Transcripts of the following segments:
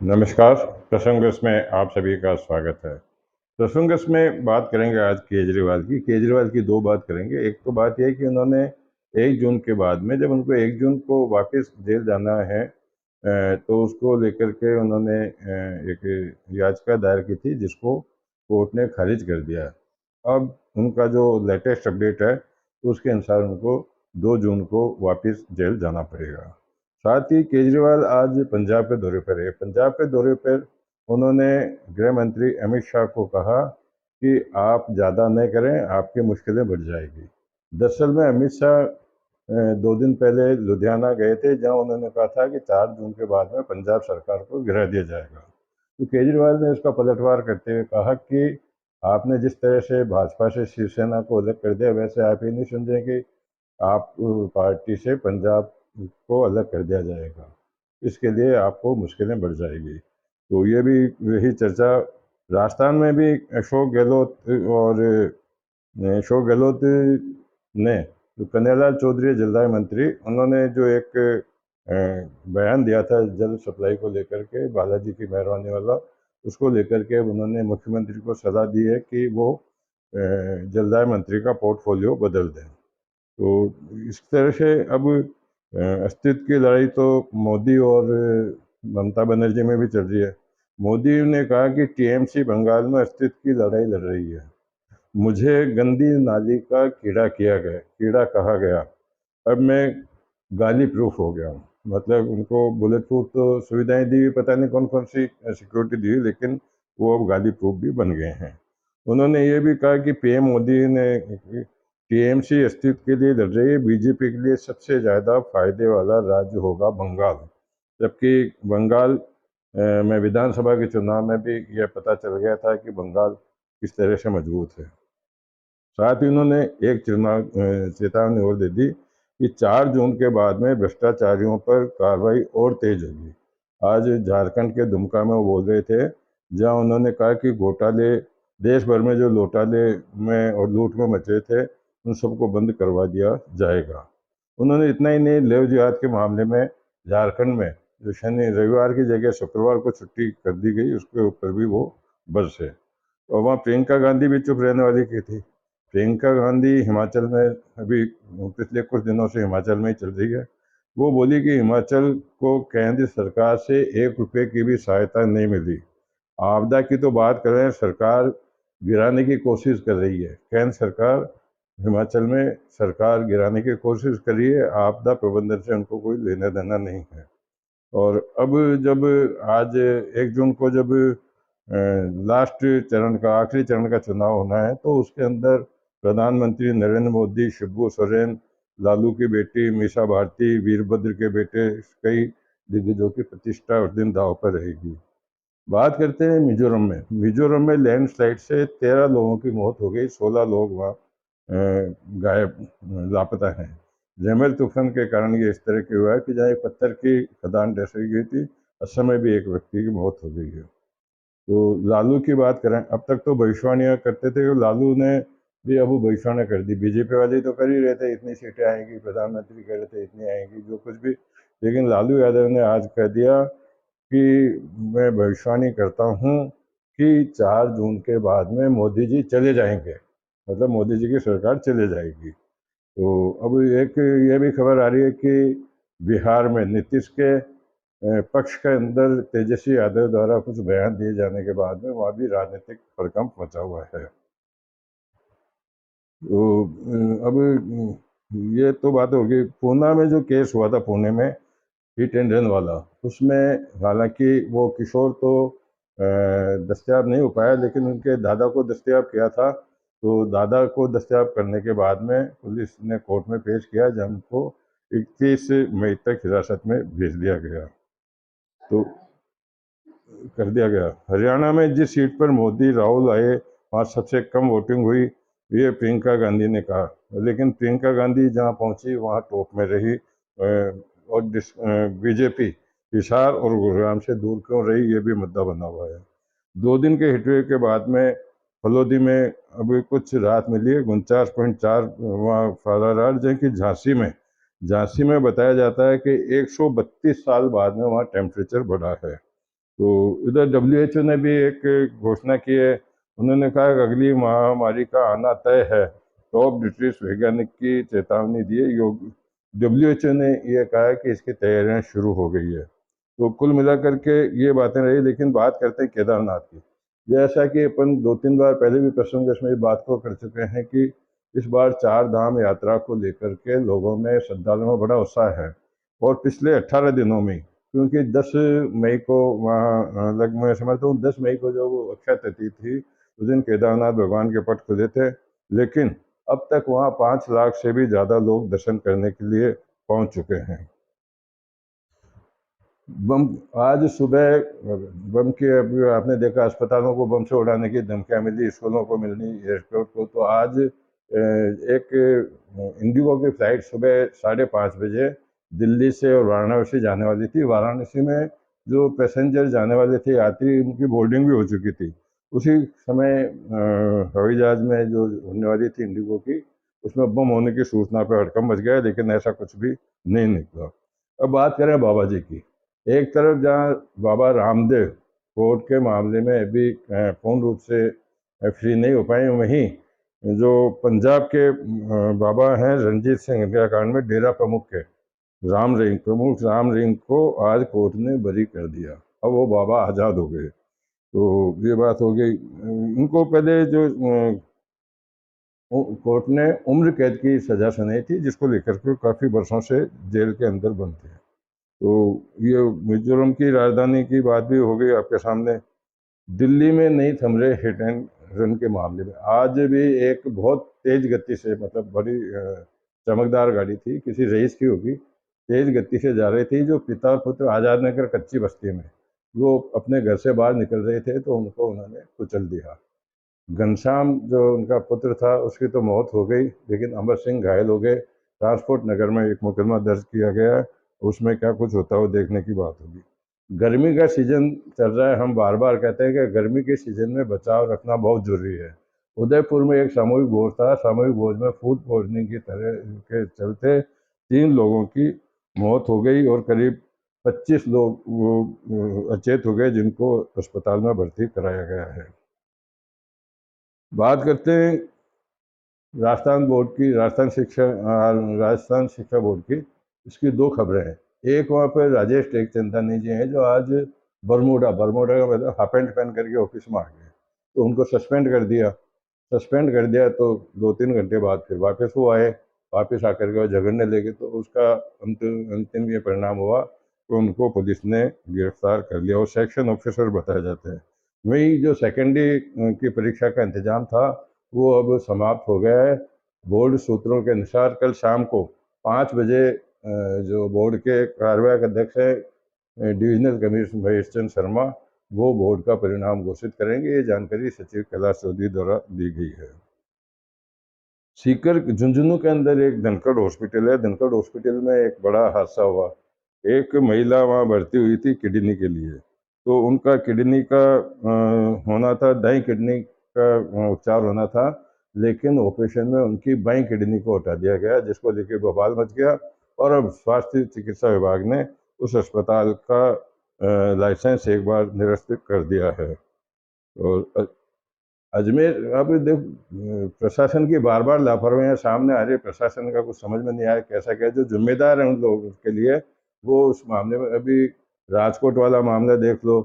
नमस्कार। प्रसंगस में आप सभी का स्वागत है। प्रसंगस में बात करेंगे आज केजरीवाल की दो बात करेंगे। एक तो बात यह है कि उन्होंने 1 जून के बाद में जब उनको 1 जून को वापस जेल जाना है, तो उसको लेकर के उन्होंने एक याचिका दायर की थी जिसको कोर्ट ने खारिज कर दिया। अब उनका जो लेटेस्ट अपडेट है उसके अनुसार उनको 2 जून को वापस जेल जाना पड़ेगा। साथ ही केजरीवाल आज पंजाब के दौरे पर है। पंजाब के दौरे पर उन्होंने गृह मंत्री अमित शाह को कहा कि आप ज़्यादा न करें, आपकी मुश्किलें बढ़ जाएगी। दरअसल में अमित शाह 2 दिन पहले लुधियाना गए थे, जहां उन्होंने कहा था कि 4 जून के बाद में पंजाब सरकार को गिरा दिया जाएगा। तो केजरीवाल ने उसका पलटवार करते हुए कहा कि आपने जिस तरह से भाजपा से शिवसेना को अलग कर दिया, वैसे आप ये नहीं समझें कि आप पार्टी से पंजाब को अलग कर दिया जाएगा। इसके लिए आपको मुश्किलें बढ़ जाएगी। तो ये भी यही चर्चा राजस्थान में भी अशोक गहलोत और अशोक गहलोत ने जो कन्हैयालाल चौधरी जलदाय मंत्री, उन्होंने जो एक बयान दिया था जल सप्लाई को लेकर के, बालाजी की मेहरबानी वाला, उसको लेकर के उन्होंने मुख्यमंत्री को सलाह दी है कि वो जलदाय मंत्री का पोर्टफोलियो बदल दें। तो इस तरह से अब अस्तित्व की लड़ाई तो मोदी और ममता बनर्जी में भी चल रही है। मोदी ने कहा कि टीएमसी बंगाल में अस्तित्व की लड़ाई लड़ रही है। मुझे गंदी नाली का कीड़ा कहा गया। अब मैं गाली प्रूफ हो गया हूँ। मतलब उनको बुलेट प्रूफ तो सुविधाएं दी हुई, पता नहीं कौन कौन सी सिक्योरिटी दी हुई, लेकिन वो अब गाली प्रूफ भी बन गए हैं। उन्होंने ये भी कहा कि पीएम मोदी ने टीएमसी अस्तित्व के लिए लड़ रही है, बीजेपी के लिए सबसे ज़्यादा फायदे वाला राज्य होगा बंगाल। जबकि बंगाल में विधानसभा के चुनाव में भी यह पता चल गया था कि बंगाल किस तरह से मजबूत है। साथ ही उन्होंने एक चेतावनी और दे दी कि 4 जून के बाद में भ्रष्टाचारियों पर कार्रवाई और तेज होगी। आज झारखंड के दुमका में वो बोल रहे थे, जहां उन्होंने कहा कि घोटाले देश भर में जो घोटाले में और लूट में मचे थे, उन सबको बंद करवा दिया जाएगा। उन्होंने इतना ही नहीं, लेव जिहाद के मामले में झारखंड में जो शनि रविवार की जगह शुक्रवार को छुट्टी कर दी गई, उसके ऊपर भी वो बरसे। और वहाँ प्रियंका गांधी भी चुप रहने वाली की थी। प्रियंका गांधी हिमाचल में अभी पिछले कुछ दिनों से हिमाचल में ही चल रही है। वो बोली कि हिमाचल को केंद्र सरकार से 1 रुपये की भी सहायता नहीं मिली। आपदा की तो बात कर रहे हैं, सरकार गिराने की कोशिश कर रही है। केंद्र सरकार हिमाचल में सरकार गिराने की कोशिश कर रही है, आपदा प्रबंधन से उनको कोई लेना देना नहीं है। और अब जब आज 1 जून को जब लास्ट चरण का आखिरी चरण का चुनाव होना है, तो उसके अंदर प्रधानमंत्री नरेंद्र मोदी, शिबू सोरेन, लालू की बेटी मीसा भारती, वीरभद्र के बेटे, कई दिग्गजों की प्रतिष्ठा उस दिन दांव पर रहेगी। बात करते हैं मिजोरम में। मिजोरम में लैंडस्लाइड से 13 लोगों की मौत हो गई, 16 लोग वहाँ गायब लापता हैं। जमेल तूफान के कारण ये इस तरह की हुआ है कि जहाँ एक पत्थर की खदान दर्शाई गई थी, असम में भी एक व्यक्ति की मौत हो गई है। तो लालू की बात करें, अब तक तो भविष्यवाणियां करते थे, लालू ने भी अब भविष्यवाणी कर दी। बीजेपी वाले तो कर ही रहे थे, इतनी सीटें आएंगी, प्रधानमंत्री कह रहे थे इतनी आएंगी, जो कुछ भी। लेकिन लालू यादव ने आज कह दिया कि मैं भविष्यवाणी करता हूँ कि 4 जून के बाद में मोदी जी चले जाएंगे, मतलब मोदी जी की सरकार चले जाएगी। तो अब एक ये भी खबर आ रही है कि बिहार में नीतीश के पक्ष के अंदर तेजस्वी यादव द्वारा कुछ बयान दिए जाने के बाद में वहाँ भी राजनीतिक हड़कंप मचा हुआ है। तो अब ये तो बात होगी। पूना में जो केस हुआ था, पुणे में हिट एंड रन वाला, उसमें हालांकि वो किशोर तो दस्तयाब नहीं हो पाया, लेकिन उनके दादा को दस्तयाब किया था। तो दादा को दस्तयाब करने के बाद में पुलिस ने कोर्ट में पेश किया, जहाँ उनको 21 मई तक हिरासत में भेज दिया गया। तो कर दिया गया। हरियाणा में जिस सीट पर मोदी राहुल आए, वहाँ सबसे कम वोटिंग हुई, ये प्रियंका गांधी ने कहा। लेकिन प्रियंका गांधी जहाँ पहुंची वहाँ टॉप में रही। और बीजेपी हिसार और गुरुग्राम से दूर क्यों रही, ये भी मुद्दा बना हुआ है। 2 दिन के हिटवे के बाद में फलोदी में अभी कुछ राहत मिली है, 49.4 वहाँ फाला रहा। जबकि झांसी में बताया जाता है कि 132 साल बाद में वहाँ टेम्परेचर बढ़ा है। तो इधर WHO ने भी एक घोषणा की है। उन्होंने कहा कि अगली महामारी का आना तय है। टॉप ब्रिटिश वैज्ञानिक की चेतावनी दी है। WHO ने यह कहा है कि इसकी तैयारियां शुरू हो गई है। तो कुल मिलाकर के ये बातें रही। लेकिन बात करते हैं केदारनाथ की। जैसा कि अपन 2-3 बार पहले भी प्रसंग में इस बात को कर चुके हैं कि इस बार 4 धाम यात्रा को लेकर के लोगों में, श्रद्धालुओं में बड़ा उत्साह है। और पिछले 18 दिनों में, क्योंकि 10 मई को वहाँ लग मैं समझता हूँ 10 मई को जो वो अक्षय तृतीया थी, उस दिन केदारनाथ भगवान के पट खुले थे। लेकिन अब तक वहाँ 5 लाख से भी ज़्यादा लोग दर्शन करने के लिए पहुँच चुके हैं। बम आज सुबह बम के, अभी आपने देखा अस्पतालों को बम से उड़ाने की धमकियां मिली, स्कूलों को मिलनी, एयरपोर्ट को। तो आज एक इंडिगो की फ्लाइट सुबह 5:30 बजे दिल्ली से और वाराणसी जाने वाली थी। वाराणसी में जो पैसेंजर जाने वाले थे, यात्री, उनकी बोर्डिंग भी हो चुकी थी। उसी समय हवाई जहाज में जो होने वाली थी इंडिगो की, उसमें बम होने की सूचना पर हड़कंप मच गया, लेकिन ऐसा कुछ भी नहीं निकला। अब बात करें बाबा जी की। एक तरफ जहाँ बाबा रामदेव कोर्ट के मामले में अभी पूर्ण रूप से फ्री नहीं हो पाए, वहीं जो पंजाब के बाबा हैं रणजीत सिंह हत्याकांड में डेरा प्रमुख के प्रमुख राम रिंग को आज कोर्ट ने बरी कर दिया। अब वो बाबा आज़ाद हो गए। तो ये बात हो गई। उनको पहले जो कोर्ट ने उम्र कैद की सजा सुनाई थी, जिसको लेकर के काफ़ी वर्षों से जेल के अंदर बंद थे। तो ये मिजोरम की राजधानी की बात भी हो गई आपके सामने। दिल्ली में नहीं थम रहे हिट एंड रन के मामले में। आज भी एक बहुत तेज गति से, मतलब बड़ी चमकदार गाड़ी थी, किसी रईस की होगी, तेज गति से जा रही थी। जो पिता और पुत्र आज़ाद नगर कच्ची बस्ती में वो अपने घर से बाहर निकल रहे थे, तो उनको उन्होंने कुचल दिया। घनश्याम जो उनका पुत्र था, उसकी तो मौत हो गई, लेकिन अमर सिंह घायल हो गए। ट्रांसपोर्ट नगर में एक मुकदमा दर्ज किया गया है। उसमें क्या कुछ होता हो देखने की बात होगी। गर्मी का सीजन चल रहा है। हम बार बार कहते हैं कि गर्मी के सीजन में बचाव रखना बहुत जरूरी है। उदयपुर में एक सामूहिक भोज था। सामूहिक भोज में फूड पॉइजनिंग की तरह के चलते 3 लोगों की मौत हो गई और करीब 25 लोग अचेत हो गए, जिनको अस्पताल में भर्ती कराया गया है। बात करते हैं राजस्थान शिक्षा बोर्ड की। इसकी 2 खबरें हैं। एक, वहाँ पर राजेश टेकचंदानी जी हैं, जो आज बरमूडा बरमूडा का मतलब हाफ पैंट पहन करके ऑफिस में आ गए, तो उनको सस्पेंड कर दिया। तो 2-3 घंटे बाद फिर वापस वो आए। वापस आकर के वो झगड़ने लगे, तो उसका अंतिम अंतिम ये परिणाम हुआ कि उनको पुलिस ने गिरफ्तार कर लिया और सेक्शन ऑफिसर बताए जाते हैं। वही जो सेकेंडरी की परीक्षा का इंतजाम था, वो अब समाप्त हो गया है। बोर्ड सूत्रों के अनुसार कल शाम को 5 बजे जो बोर्ड के कार्यवाहक अध्यक्ष है डिविजनल कमिश्नर महेश चंद्र शर्मा, वो बोर्ड का परिणाम घोषित करेंगे। ये जानकारी सचिव कैलाश चौधरी द्वारा दी गई है। सीकर झुंझुनू के अंदर एक धनखड़ हॉस्पिटल है। धनखड़ हॉस्पिटल में एक बड़ा हादसा हुआ। एक महिला वहाँ भर्ती हुई थी किडनी के लिए। तो उनका किडनी का होना था, दाईं किडनी का उपचार होना था, लेकिन ऑपरेशन में उनकी बाईं किडनी को हटा दिया गया, जिसको लेकर बवाल मच गया। और अब स्वास्थ्य चिकित्सा विभाग ने उस अस्पताल का लाइसेंस एक बार निरस्त कर दिया है। और अजमेर, अब देख, प्रशासन की बार बार लापरवाहियां सामने आ रही है। प्रशासन का कुछ समझ में नहीं आया कैसा क्या, जो जिम्मेदार है उन लोगों के लिए, वो उस मामले में, अभी राजकोट वाला मामला देख लो,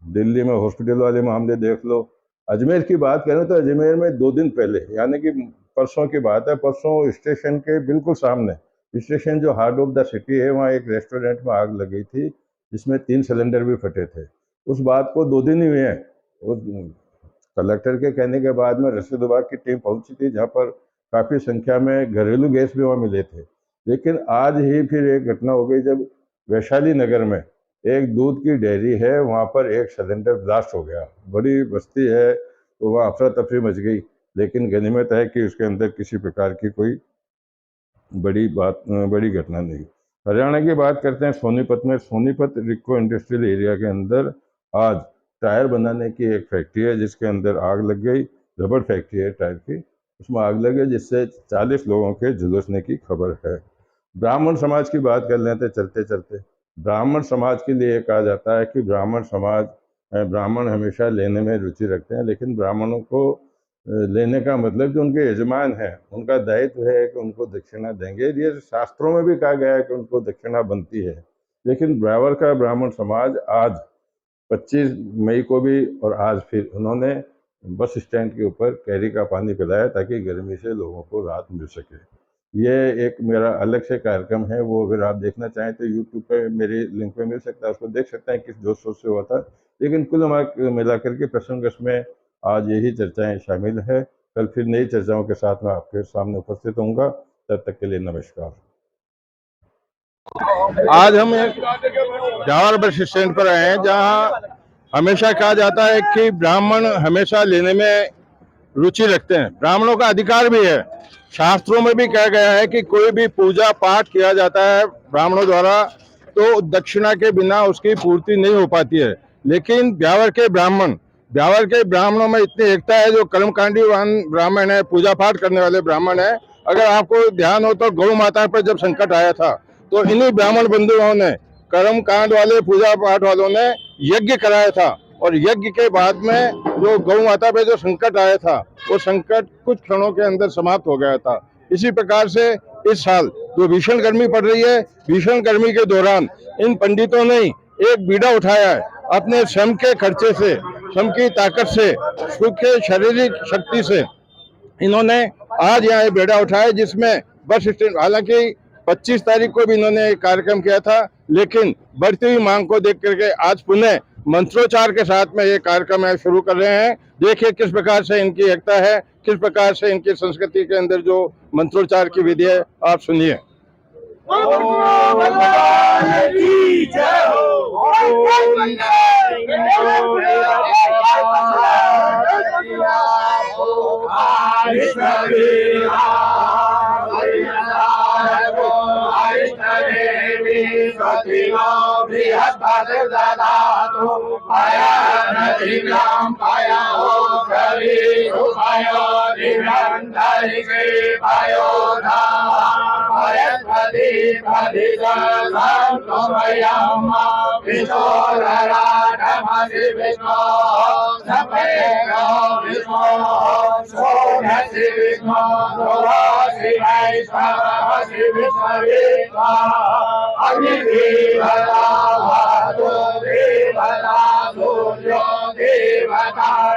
दिल्ली में हॉस्पिटल वाले मामले देख लो। अजमेर की बात करें तो अजमेर में 2 दिन पहले, यानी कि परसों की बात है, परसों स्टेशन के बिल्कुल सामने, स्टेशन जो हार्ट ऑफ द सिटी है, वहाँ एक रेस्टोरेंट में आग लगी थी, जिसमें 3 सिलेंडर भी फटे थे। उस बात को 2 दिन ही हुए हैं। कलेक्टर के कहने के बाद में रसद विभाग की टीम पहुंची थी, जहां पर काफ़ी संख्या में घरेलू गैस भी वहाँ मिले थे। लेकिन आज ही फिर एक घटना हो गई, जब वैशाली नगर में एक दूध की डेयरी है, वहाँ पर एक सिलेंडर ब्लास्ट हो गया। बड़ी बस्ती है, तो वहाँ अफरा तफरी मच गई। लेकिन गनीमत है कि उसके अंदर किसी प्रकार की कोई बड़ी घटना नहीं। हरियाणा की बात करते हैं सोनीपत में। सोनीपत रिको इंडस्ट्रियल एरिया के अंदर आज टायर बनाने की एक फैक्ट्री है, जिसके अंदर आग लग गई। रबड़ फैक्ट्री है टायर की, उसमें आग लग गई, जिससे 40 लोगों के झुलसने की खबर है। ब्राह्मण समाज की बात कर लेते चलते चलते। ब्राह्मण समाज के लिए कहा जाता है कि ब्राह्मण हमेशा लेने में रुचि रखते हैं, लेकिन ब्राह्मणों को लेने का मतलब जो उनके यजमान हैं उनका दायित्व है कि उनको दक्षिणा देंगे। ये शास्त्रों में भी कहा गया है कि उनको दक्षिणा बनती है। लेकिन ब्राह्मण का ब्राह्मण समाज आज 25 मई को भी और आज फिर उन्होंने बस स्टैंड के ऊपर कैरी का पानी पिलाया ताकि गर्मी से लोगों को राहत मिल सके। ये एक मेरा अलग से कार्यक्रम है, वो अगर आप देखना चाहें तो यूट्यूब पे मेरे लिंक पे मिल सकता है, उसको देख सकते हैं किस जोश शोर से हुआ था। लेकिन कुल मिलाकर के प्रसंग में आज यही चर्चाएं शामिल है। कल फिर नई चर्चाओं के साथ मैं आपके सामने उपस्थित होऊंगा। तब तक के लिए नमस्कार। आज हम एक ब्यावर बस स्टैंड पर आए हैं, जहां हमेशा कहा जाता है कि ब्राह्मण हमेशा लेने में रुचि रखते हैं। ब्राह्मणों का अधिकार भी है। शास्त्रों में भी कहा गया है कि कोई भी पूजा पाठ किया जाता है ब्राह्मणों द्वारा तो दक्षिणा के बिना उसकी पूर्ति नहीं हो पाती है। लेकिन ब्यावर के ब्राह्मणों में इतनी एकता है, जो कर्मकांडी ब्राह्मण है, पूजा पाठ करने वाले ब्राह्मण है। अगर आपको ध्यान हो तो गौ माता पर जब संकट आया था तो इन्हीं ब्राह्मण बंधुओं ने, कर्म कांड वाले, पूजा पाठ वालों ने यज्ञ कराया था। और यज्ञ के बाद में जो गौ माता पे जो संकट आया था, वो संकट कुछ क्षणों के अंदर समाप्त हो गया था। इसी प्रकार से इस साल जो भीषण गर्मी पड़ रही है, भीषण गर्मी के दौरान इन पंडितों ने एक बीड़ा उठाया है। अपने श्रम के खर्चे से, श्रम की ताकत से, खुद के शारीरिक शक्ति से इन्होंने आज यहाँ बेड़ा उठाया, जिसमें बस स्टैंड, हालांकि 25 तारीख को भी इन्होंने एक कार्यक्रम किया था, लेकिन बढ़ती हुई मांग को देख करके आज पुनः मंत्रोच्चार के साथ में ये कार्यक्रम है शुरू कर रहे हैं। देखिए किस प्रकार से इनकी एकता है, किस प्रकार से इनकी संस्कृति के अंदर जो मंत्रोच्चार की विधि है, आप सुनिए।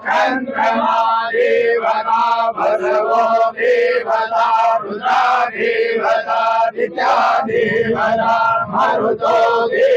चंद्रमा देवता, भर्गो देवता, रुद्रा देवता, विद्या देवता, मरुतो देवता।